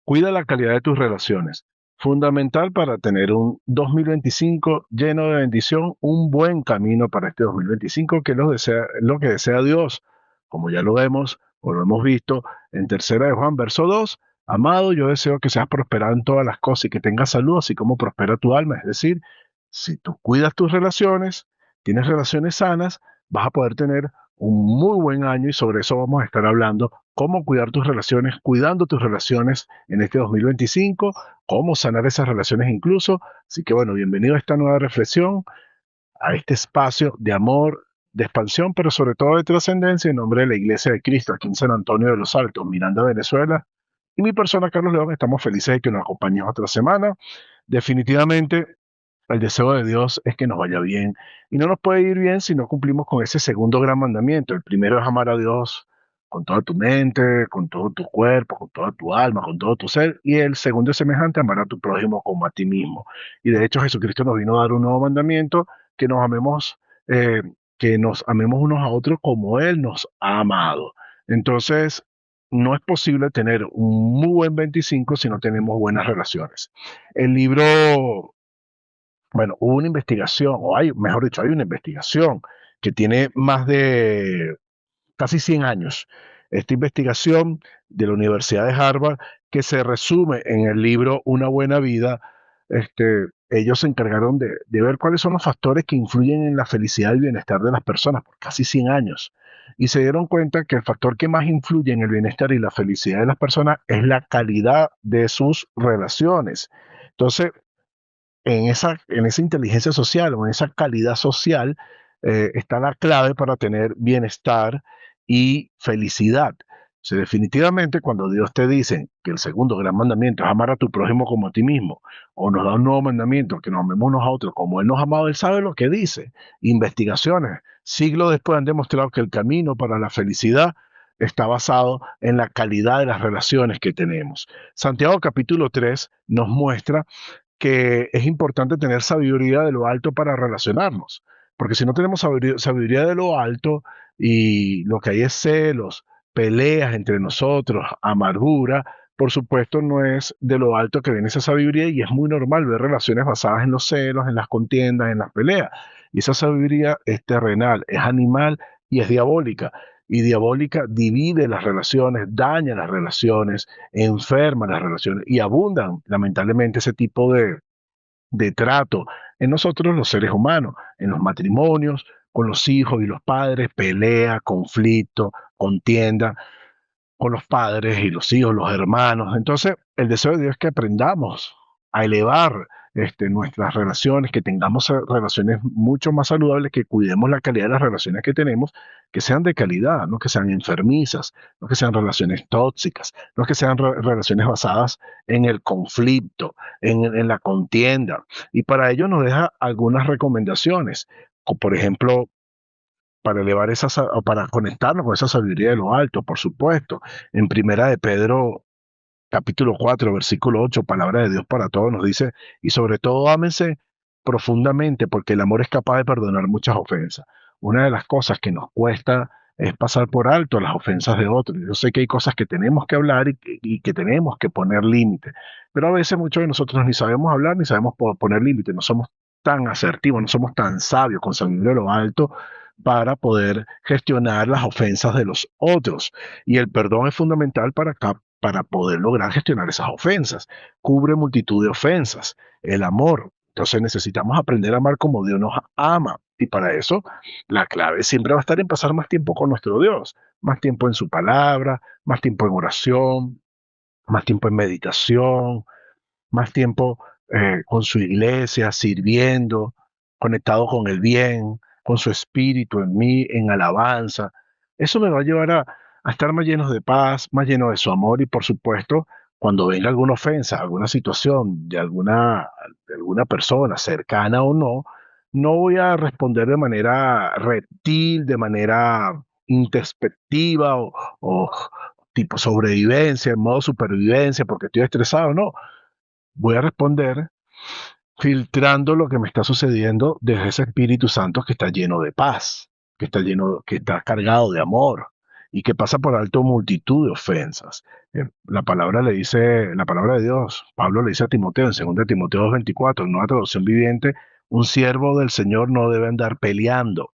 Cuida la calidad de tus relaciones. Fundamental para tener un 2025 lleno de bendición, un buen camino para este 2025 que lo que desea Dios. Como ya lo vemos o lo hemos visto en Tercera de Juan, verso 2. Amado, yo deseo que seas prosperado en todas las cosas y que tengas salud, así como prospera tu alma. Es decir, si tú cuidas tus relaciones, tienes relaciones sanas, vas a poder tener un muy buen año y sobre eso vamos a estar hablando, cómo cuidar tus relaciones, cuidando tus relaciones en este 2025, cómo sanar esas relaciones incluso. Así que bueno, bienvenido a esta nueva reflexión, a este espacio de amor, de expansión, pero sobre todo de trascendencia en nombre de la Iglesia de Cristo aquí en San Antonio de los Altos, Miranda, Venezuela. Y mi persona, Carlos León, estamos felices de que nos acompañes otra semana. Definitivamente el deseo de Dios es que nos vaya bien. Y no nos puede ir bien si no cumplimos con ese segundo gran mandamiento. El primero es amar a Dios con toda tu mente, con todo tu cuerpo, con toda tu alma, con todo tu ser. Y el segundo es semejante, amar a tu prójimo como a ti mismo. Y de hecho Jesucristo nos vino a dar un nuevo mandamiento, que nos amemos, eh, que nos amemos unos a otros como Él nos ha amado. Entonces, no es posible tener un muy buen 25 si no tenemos buenas relaciones. El libro bueno, hubo una investigación, o hay, mejor dicho, hay una investigación que tiene más de casi 100 años. Esta investigación de la Universidad de Harvard, que se resume en el libro Una buena vida, ellos se encargaron de ver cuáles son los factores que influyen en la felicidad y bienestar de las personas por casi 100 años. Y se dieron cuenta que el factor que más influye en el bienestar y la felicidad de las personas es la calidad de sus relaciones. Entonces, en esa inteligencia social o en esa calidad social está la clave para tener bienestar y felicidad. O sea, definitivamente, cuando Dios te dice que el segundo gran mandamiento es amar a tu prójimo como a ti mismo, o nos da un nuevo mandamiento, que nos amemos unos a otros como Él nos ha amado, Él sabe lo que dice. Investigaciones, siglos después han demostrado que el camino para la felicidad está basado en la calidad de las relaciones que tenemos. Santiago capítulo 3 nos muestra que es importante tener sabiduría de lo alto para relacionarnos, porque si no tenemos sabiduría de lo alto y lo que hay es celos, peleas entre nosotros, amargura, por supuesto no es de lo alto que viene esa sabiduría y es muy normal ver relaciones basadas en los celos, en las contiendas, en las peleas. Y esa sabiduría es terrenal, es animal y es diabólica. Y diabólica divide las relaciones, daña las relaciones, enferma las relaciones y abundan lamentablemente ese tipo de trato en nosotros los seres humanos, en los matrimonios, con los hijos y los padres, pelea, conflicto, contienda con los padres y los hijos, los hermanos. Entonces, el deseo de Dios es que aprendamos a elevar nuestras relaciones, que tengamos relaciones mucho más saludables, que cuidemos la calidad de las relaciones que tenemos, que sean de calidad, no que sean enfermizas, no que sean relaciones tóxicas, no que sean relaciones basadas en el conflicto, en la contienda. Y para ello nos deja algunas recomendaciones, por ejemplo, para elevar o para conectarnos con esa sabiduría de lo alto, por supuesto. En Primera de Pedro, capítulo 4 versículo 8 palabra de Dios para todos, nos dice, y sobre todo ámense profundamente, porque el amor es capaz de perdonar muchas ofensas. Una de las cosas que nos cuesta es pasar por alto las ofensas de otros. Yo sé que hay cosas que tenemos que hablar y que tenemos que poner límite, pero a veces muchos de nosotros ni sabemos hablar ni sabemos poner límite, no somos tan asertivos, no somos tan sabios con sabiduría de lo alto para poder gestionar las ofensas de los otros. Y el perdón es fundamental para poder lograr gestionar esas ofensas. Cubre multitud de ofensas. El amor. Entonces necesitamos aprender a amar como Dios nos ama. Y para eso la clave siempre va a estar en pasar más tiempo con nuestro Dios, más tiempo en su palabra, más tiempo en oración, más tiempo en meditación, más tiempo con su iglesia, sirviendo, conectado con el bien, con su espíritu en mí, en alabanza. Eso me va a llevar a estar más llenos de paz, más lleno de su amor y por supuesto, cuando venga alguna ofensa, alguna situación de alguna persona, cercana o no, no voy a responder de manera reptil, de manera introspectiva o tipo sobrevivencia, en modo supervivencia, porque estoy estresado, no, voy a responder filtrando lo que me está sucediendo desde ese Espíritu Santo que está lleno de paz, que está cargado de amor. y que pasa por alto multitud de ofensas. La palabra de Dios, Pablo le dice a Timoteo en 2 Timoteo 2:24, en Nueva Traducción Viviente, un siervo del Señor no debe andar peleando,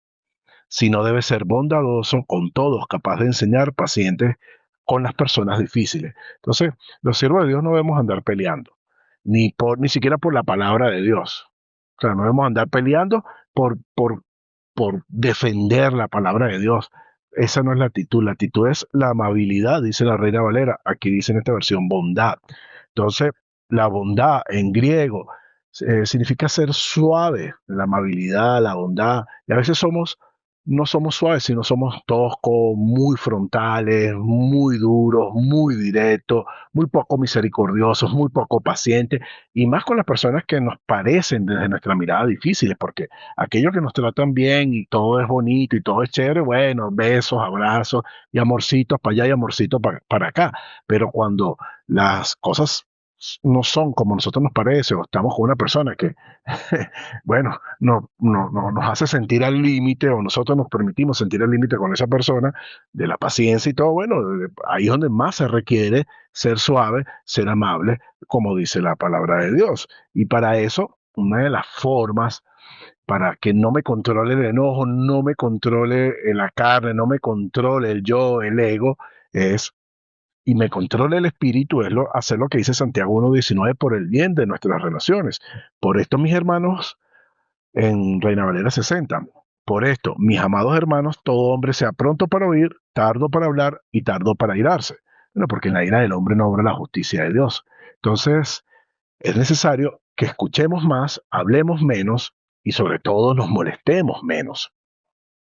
sino debe ser bondadoso con todos, capaz de enseñar, paciente con las personas difíciles. Entonces, los siervos de Dios no debemos andar peleando, ni siquiera por la palabra de Dios. O sea, no debemos andar peleando por, por, por defender la palabra de Dios. Esa no es la actitud es la amabilidad, dice la Reina Valera, aquí dice en esta versión bondad. Entonces, la bondad en griego significa ser suave, la amabilidad, la bondad, y a veces no somos suaves, sino somos toscos, muy frontales, muy duros, muy directos, muy poco misericordiosos, muy poco pacientes, y más con las personas que nos parecen desde nuestra mirada difíciles, porque aquellos que nos tratan bien y todo es bonito y todo es chévere, bueno, besos, abrazos y amorcitos para allá y amorcitos para acá, pero cuando las cosas no son como a nosotros nos parece, o estamos con una persona que bueno, nos hace sentir al límite o nosotros nos permitimos sentir al límite con esa persona de la paciencia y todo, bueno, ahí es donde más se requiere ser suave, ser amable, como dice la palabra de Dios. Y para eso, una de las formas para que no me controle el enojo, no me controle la carne, no me controle el yo, el ego, es y me controle el espíritu es hacer lo que dice Santiago 1:19 por el bien de nuestras relaciones. Por esto, mis hermanos, en Reina Valera 60. Por esto, mis amados hermanos, todo hombre sea pronto para oír, tardo para hablar y tardo para irarse. Bueno, porque en la ira del hombre no obra la justicia de Dios. Entonces, es necesario que escuchemos más, hablemos menos y sobre todo nos molestemos menos.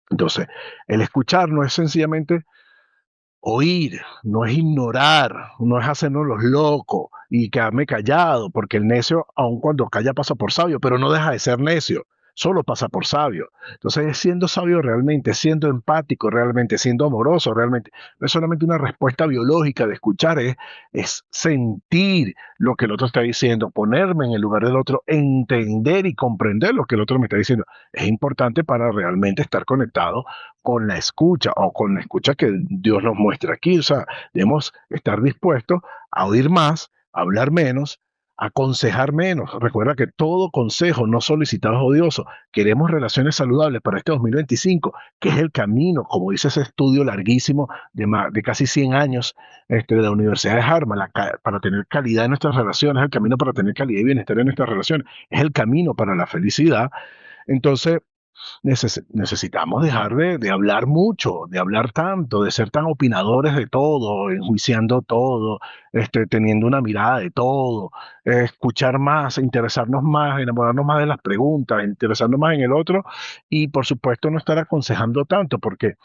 Entonces, el escuchar no es sencillamente oír, no es ignorar, no es hacernos los locos y quedarme callado, porque el necio, aun cuando calla, pasa por sabio, pero no deja de ser necio, solo pasa por sabio. Entonces, es siendo sabio realmente, siendo empático realmente, siendo amoroso realmente, no es solamente una respuesta biológica de escuchar, es sentir lo que el otro está diciendo, ponerme en el lugar del otro, entender y comprender lo que el otro me está diciendo. Es importante para realmente estar conectado con la escucha o con la escucha que Dios nos muestra aquí. O sea, debemos estar dispuestos a oír más, a hablar menos, a aconsejar menos. Recuerda que todo consejo no solicitado es odioso. Queremos relaciones saludables para este 2025, que es el camino, como dice ese estudio larguísimo de casi 100 años de la Universidad de Harvard, para tener calidad en nuestras relaciones, el camino para tener calidad y bienestar en nuestras relaciones, es el camino para la felicidad. Entonces, necesitamos dejar de hablar mucho, de hablar tanto, de ser tan opinadores de todo, enjuiciando todo, teniendo una mirada de todo, escuchar más, interesarnos más, enamorarnos más de las preguntas, interesarnos más en el otro y por supuesto no estar aconsejando tanto, porque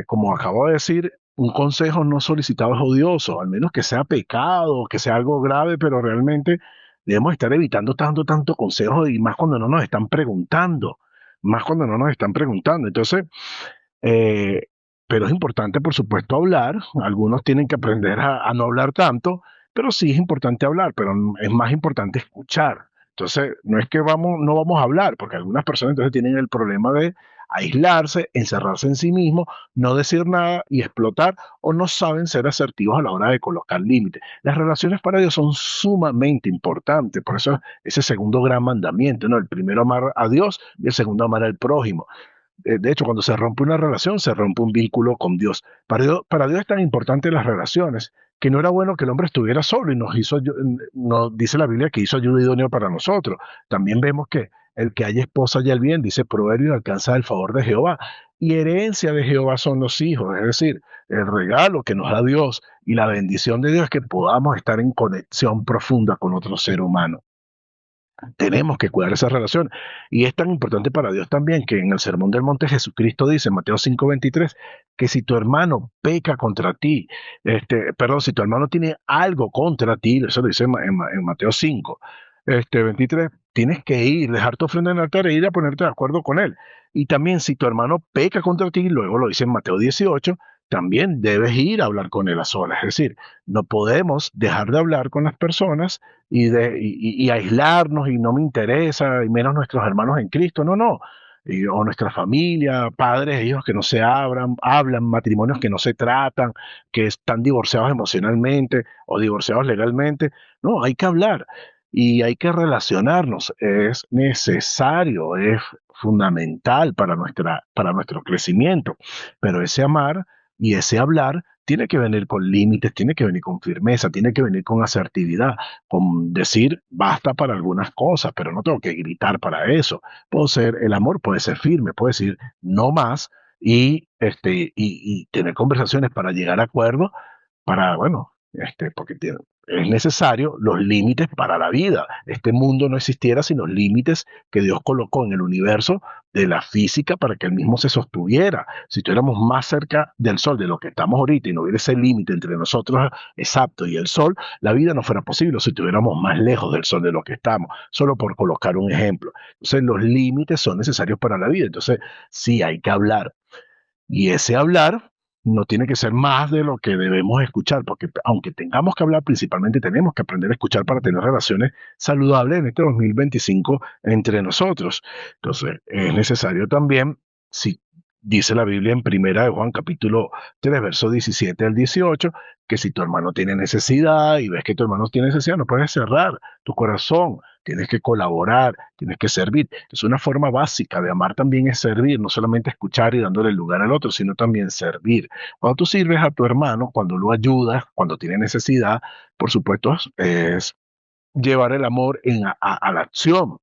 como acabo de decir, un consejo no solicitado es odioso, al menos que sea pecado, que sea algo grave, pero realmente debemos estar evitando tanto consejo y más cuando no nos están preguntando, más cuando no nos están preguntando. Entonces, eh, pero es importante, por supuesto, hablar. Algunos tienen que aprender a no hablar tanto, pero sí es importante hablar, pero es más importante escuchar. Entonces, no es que no vamos a hablar, porque algunas personas entonces tienen el problema de aislarse, encerrarse en sí mismo, no decir nada y explotar, o no saben ser asertivos a la hora de colocar límites. Las relaciones para Dios son sumamente importantes, por eso ese segundo gran mandamiento, ¿no? El primero amar a Dios y el segundo amar al prójimo. De hecho, cuando se rompe una relación, se rompe un vínculo con Dios. Para Dios es tan importante las relaciones que no era bueno que el hombre estuviera solo y nos dice la Biblia que hizo ayuda idónea para nosotros. También vemos que el que haya esposa haya el bien, dice Proverbio, alcanza el favor de Jehová. Y herencia de Jehová son los hijos, es decir, el regalo que nos da Dios y la bendición de Dios es que podamos estar en conexión profunda con otro ser humano. Tenemos que cuidar esa relación. Y es tan importante para Dios también que en el Sermón del Monte Jesucristo dice, en Mateo 5:23, que si tu hermano peca contra ti, perdón, si tu hermano tiene algo contra ti, eso lo dice en Mateo 5, 23, tienes que ir, dejar tu ofrenda en el altar e ir a ponerte de acuerdo con él. Y también si tu hermano peca contra ti, luego lo dice en Mateo 18, también debes ir a hablar con él a solas. Es decir, no podemos dejar de hablar con las personas y aislarnos y no me interesa, y menos nuestros hermanos en Cristo. No, no. o nuestra familia, padres, hijos que no se hablan, matrimonios que no se tratan, que están divorciados emocionalmente o divorciados legalmente. No, hay que hablar y hay que relacionarnos. Es necesario, es fundamental para nuestro crecimiento. Pero ese amar y ese hablar tiene que venir con límites, tiene que venir con firmeza, tiene que venir con asertividad, con decir basta para algunas cosas, pero no tengo que gritar para eso. El amor puede ser firme, puede decir no más y tener conversaciones para llegar a acuerdos, para, bueno, porque es necesario los límites para la vida. Este mundo no existiera sin los límites que Dios colocó en el universo de la física para que el mismo se sostuviera. Si estuviéramos más cerca del Sol de lo que estamos ahorita y no hubiera ese límite entre nosotros exacto y el Sol, la vida no fuera posible si estuviéramos más lejos del Sol de lo que estamos, solo por colocar un ejemplo. Entonces, los límites son necesarios para la vida. Entonces, sí hay que hablar. Y ese hablar no tiene que ser más de lo que debemos escuchar, porque aunque tengamos que hablar, principalmente tenemos que aprender a escuchar para tener relaciones saludables en este 2025 entre nosotros. Entonces, es necesario también, si dice la Biblia en Primera de Juan capítulo 3, verso 17 al 18, que si tu hermano tiene necesidad y ves que tu hermano tiene necesidad, no puedes cerrar tu corazón, tienes que colaborar, tienes que servir. Es una forma básica de amar también es servir, no solamente escuchar y dándole el lugar al otro, sino también servir. Cuando tú sirves a tu hermano, cuando lo ayudas, cuando tiene necesidad, por supuesto, es llevar el amor a la acción.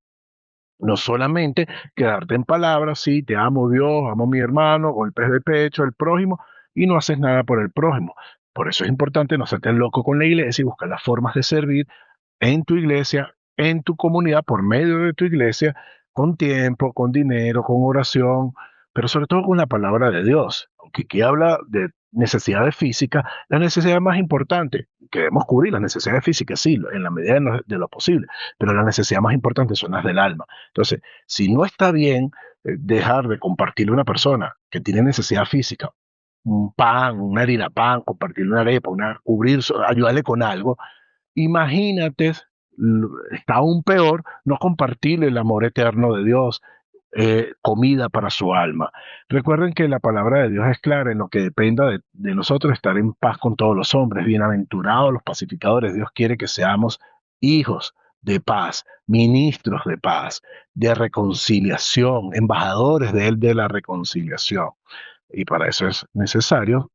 No solamente quedarte en palabras, sí, te amo Dios, amo a mi hermano, golpes de pecho, el prójimo, y no haces nada por el prójimo. Por eso es importante no hacerte loco con la iglesia y buscar las formas de servir en tu iglesia, en tu comunidad, por medio de tu iglesia, con tiempo, con dinero, con oración, pero sobre todo con la palabra de Dios. Aunque aquí habla de necesidades físicas, la necesidad más importante, que debemos cubrir las necesidades físicas, sí, en la medida de lo posible, pero la necesidad más importante son las del alma. Entonces, si no está bien dejar de compartirle a una persona que tiene necesidad física, un pan, una harina pan, compartirle una arepa, ayudarle con algo. Imagínate, está aún peor no compartir el amor eterno de Dios, comida para su alma. Recuerden que la palabra de Dios es clara en lo que dependa de nosotros estar en paz con todos los hombres. Bienaventurados los pacificadores. Dios quiere que seamos hijos de paz, ministros de paz, de reconciliación, embajadores de Él de la reconciliación. Y para eso es necesario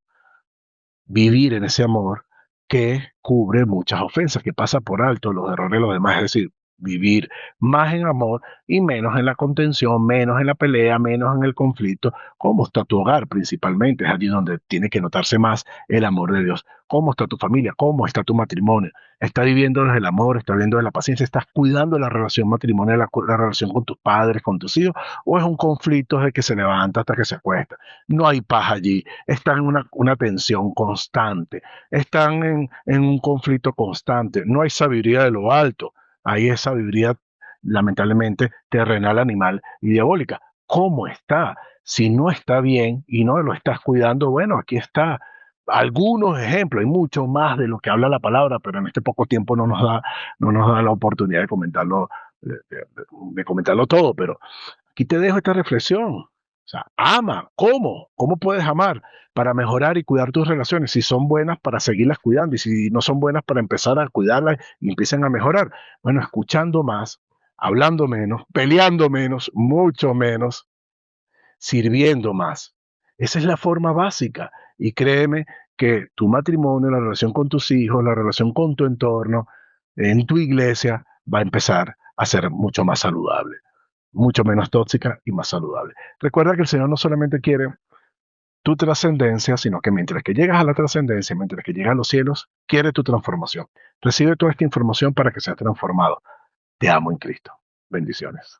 vivir en ese amor que cubre muchas ofensas, que pasa por alto los errores de los demás, es decir, vivir más en amor y menos en la contención, menos en la pelea, menos en el conflicto. ¿Cómo está tu hogar principalmente? Es allí donde tiene que notarse más el amor de Dios. ¿Cómo está tu familia? ¿Cómo está tu matrimonio? ¿Estás viviendo desde el amor? ¿Estás viviendo desde la paciencia? ¿Estás cuidando la relación matrimonial, la relación con tus padres, con tus hijos? ¿O es un conflicto desde que se levanta hasta que se acuesta? No hay paz allí. Están en una tensión constante. Están en un conflicto constante. No hay sabiduría de lo alto. Hay esa sabiduría, lamentablemente, terrenal, animal y diabólica. ¿Cómo está? Si no está bien y no lo estás cuidando, bueno, aquí está. Algunos ejemplos, hay mucho más de lo que habla la palabra, pero en este poco tiempo no nos da la oportunidad de comentarlo todo, pero aquí te dejo esta reflexión. O sea, ama. ¿Cómo? ¿Cómo puedes amar? Para mejorar y cuidar tus relaciones, si son buenas para seguirlas cuidando y si no son buenas para empezar a cuidarlas y empiecen a mejorar. Bueno, escuchando más, hablando menos, peleando menos, mucho menos, sirviendo más. Esa es la forma básica. Y créeme que tu matrimonio, la relación con tus hijos, la relación con tu entorno, en tu iglesia, va a empezar a ser mucho más saludable, mucho menos tóxica y más saludable. Recuerda que el Señor no solamente quiere tu trascendencia, sino que mientras que llegas a la trascendencia, mientras que llegas a los cielos, quiere tu transformación. Recibe toda esta información para que seas transformado. Te amo en Cristo. Bendiciones.